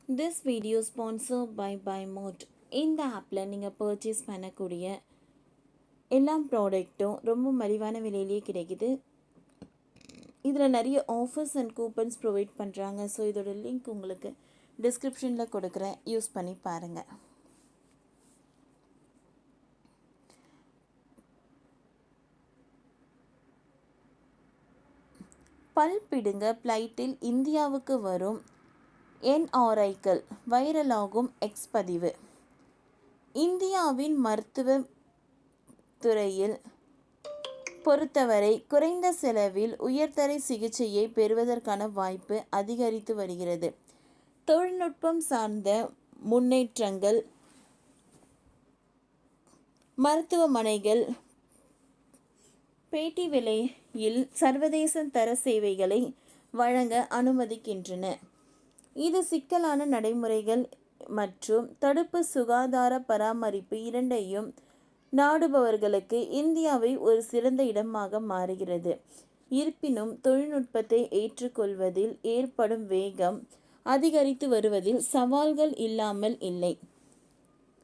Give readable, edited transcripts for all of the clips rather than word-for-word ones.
This video sponsored by BuyMote. இந்த ஆப்பில் நீங்கள் பர்ச்சேஸ் பண்ணக்கூடிய எல்லா ப்ராடக்ட்டும் ரொம்ப மலிவான விலையிலேயே கிடைக்குது. இதில் நிறைய ஆஃபர்ஸ் அண்ட் கூப்பன்ஸ் ப்ரொவைட் பண்ணுறாங்க. ஸோ இதோட லிங்க் உங்களுக்கு டிஸ்கிரிப்ஷனில் கொடுக்குறேன், யூஸ் பண்ணி பாருங்கள். பல் பிடுங்க பிளைட்டில் இந்தியாவுக்கு வரும் NRIக்கள் வைரலாகும் எக்ஸ் பதிவு. இந்தியாவின் மருத்துவ துறையில் பொறுத்தவரை குறைந்த செலவில் உயர்தர சிகிச்சையை பெறுவதற்கான வாய்ப்பு அதிகரித்து வருகிறது. தொழில்நுட்பம் சார்ந்த முன்னேற்றங்கள் மருத்துவமனைகள் பேட்டி விலையில் சர்வதேச தர சேவைகளை வழங்க அனுமதிக்கின்றன. இது சிக்கலான நடைமுறைகள் மற்றும் தடுப்பு சுகாதார பராமரிப்பு இரண்டையும் நாடுபவர்களுக்கு இந்தியாவை ஒரு சிறந்த இடமாக மாறுகிறது. இருப்பினும் தொழில்நுட்பத்தை ஏற்றுக்கொள்வதில் ஏற்படும் வேகம் அதிகரித்து வருவதில் சவால்கள் இல்லாமல் இல்லை.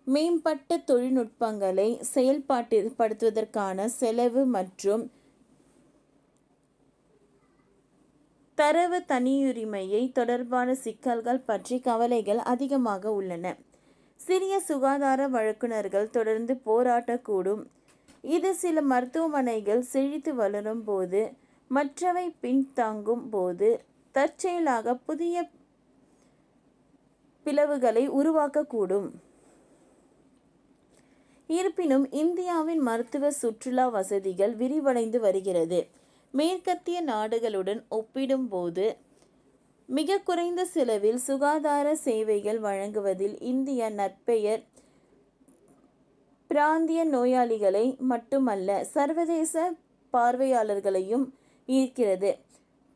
மேம்பட்ட தொழில்நுட்பங்களை செயல்படுத்துவதற்கான செலவு மற்றும் தரவு தனியுரிமையை தொடர்பான சிக்கல்கள் பற்றி கவலைகள் அதிகமாக உள்ளன. சிறிய சுகாதார வழங்குனர்கள் தொடர்ந்து போராடக்கூடும். இது சில மருத்துவமனைகள் செழித்து வளரும் போது மற்றவை பின்தங்கும் போது தற்செயலாக புதிய பிளவுகளை உருவாக்கக்கூடும். இருப்பினும் இந்தியாவின் மருத்துவ சுற்றுலா வசதிகள் விரிவடைந்து வருகிறது. மேற்கத்திய நாடுகளுடன் ஒப்பிடும்போது மிக குறைந்த செலவில் சுகாதார சேவைகள் வழங்குவதில் இந்தியா நற்பெயர் பிராந்திய நோயாளிகளை மட்டுமல்ல சர்வதேச பார்வையாளர்களையும் ஈர்க்கிறது.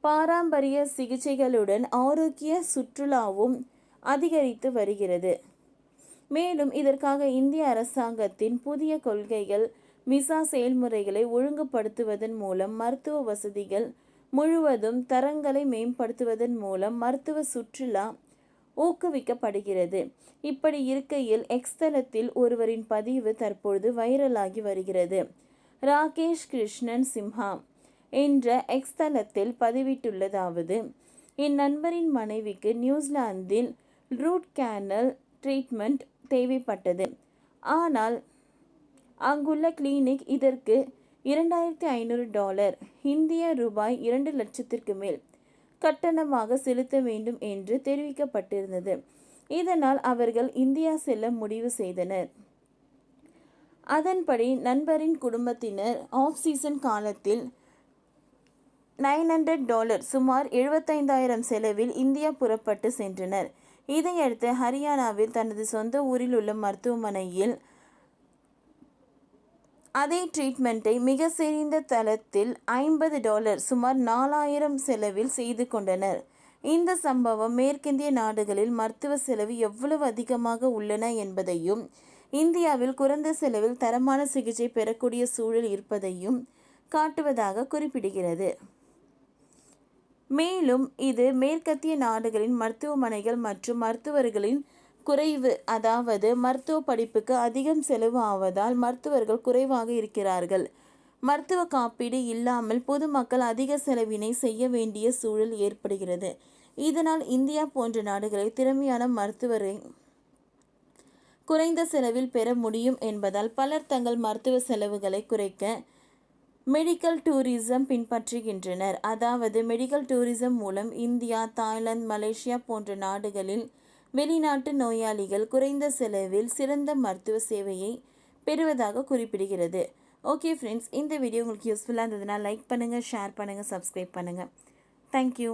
பாரம்பரிய சிகிச்சைகளுடன் ஆரோக்கிய சுற்றுலாவும் அதிகரித்து வருகிறது. மேலும் இதற்காக இந்திய அரசாங்கத்தின் புதிய கொள்கைகள் விசா செயல்முறைகளை ஒழுங்குபடுத்துவதன் மூலம் மருத்துவ வசதிகள் முழுவதும் தரங்களை மேம்படுத்துவதன் மூலம் மருத்துவ சுற்றுலா ஊக்குவிக்கப்படுகிறது. இப்படி இருக்கையில் எக்ஸ் தளத்தில் ஒருவரின் பதிவு தற்பொழுது வைரலாகி வருகிறது. ராகேஷ் கிருஷ்ணன் சிம்ஹா என்ற எக்ஸ் தளத்தில் பதிவிட்டுள்ளதாவது: என் நண்பரின் மனைவிக்கு நியூசிலாந்தில் ரூட் கேனல் ட்ரீட்மெண்ட் தேவைப்பட்டது. ஆனால் அங்குள்ள கிளினிக் இதற்கு $2500 இந்திய ரூபாய் 2 லட்சத்திற்கு மேல் கட்டணமாக செலுத்த வேண்டும் என்று தெரிவிக்கப்பட்டிருந்தது. இதனால் அவர்கள் இந்தியா செல்ல முடிவு செய்தனர். அதன்படி நண்பரின் குடும்பத்தினர் ஆஃப் சீசன் காலத்தில் $900 சுமார் 75,000 செலவில் இந்தியா புறப்பட்டு சென்றனர். இதையடுத்து ஹரியானாவில் தனது சொந்த ஊரில் உள்ள மருத்துவமனையில் அதே ட்ரீட்மெண்ட்டை மிக சிறந்த தளத்தில் $50 சுமார் 4,000 செலவில் செய்து கொண்டனர். இந்த சம்பவம் மேற்கிந்திய நாடுகளில் மருத்துவ செலவு எவ்வளவு அதிகமாக உள்ளன என்பதையும் இந்தியாவில் குறைந்த செலவில் தரமான சிகிச்சை பெறக்கூடிய சூழல் இருப்பதையும் காட்டுவதாக குறிப்பிடுகிறது. மேலும் இது மேற்கத்திய நாடுகளின் மருத்துவமனைகள் மற்றும் மருத்துவர்களின் குறைவு, அதாவது மருத்துவ படிப்புக்கு அதிகம் செலவு ஆவதால் மருத்துவர்கள் குறைவாக இருக்கிறார்கள். மருத்துவ காப்பீடு இல்லாமல் பொதுமக்கள் அதிக செலவினை செய்ய வேண்டிய சூழல் ஏற்படுகிறது. இதனால் இந்தியா போன்ற நாடுகளை திறமையான மருத்துவரை குறைந்த செலவில் பெற முடியும் என்பதால் பலர் தங்கள் மருத்துவ செலவுகளை குறைக்க மெடிக்கல் டூரிசம் பின்பற்றுகின்றனர். அதாவது மெடிக்கல் டூரிசம் மூலம் இந்தியா, தாய்லாந்து, மலேசியா போன்ற நாடுகளில் வெளிநாட்டு நோயாளிகள் குறைந்த செலவில் சிறந்த மருத்துவ சேவையை பெறுவதாக குறிப்பிடுகிறது. ஓகே ஃப்ரெண்ட்ஸ், இந்த வீடியோ உங்களுக்கு யூஸ்ஃபுல்லாக இருந்ததுன்னா லைக் பண்ணுங்கள், ஷேர் பண்ணுங்கள், சப்ஸ்கிரைப் பண்ணுங்கள். தேங்க்யூ.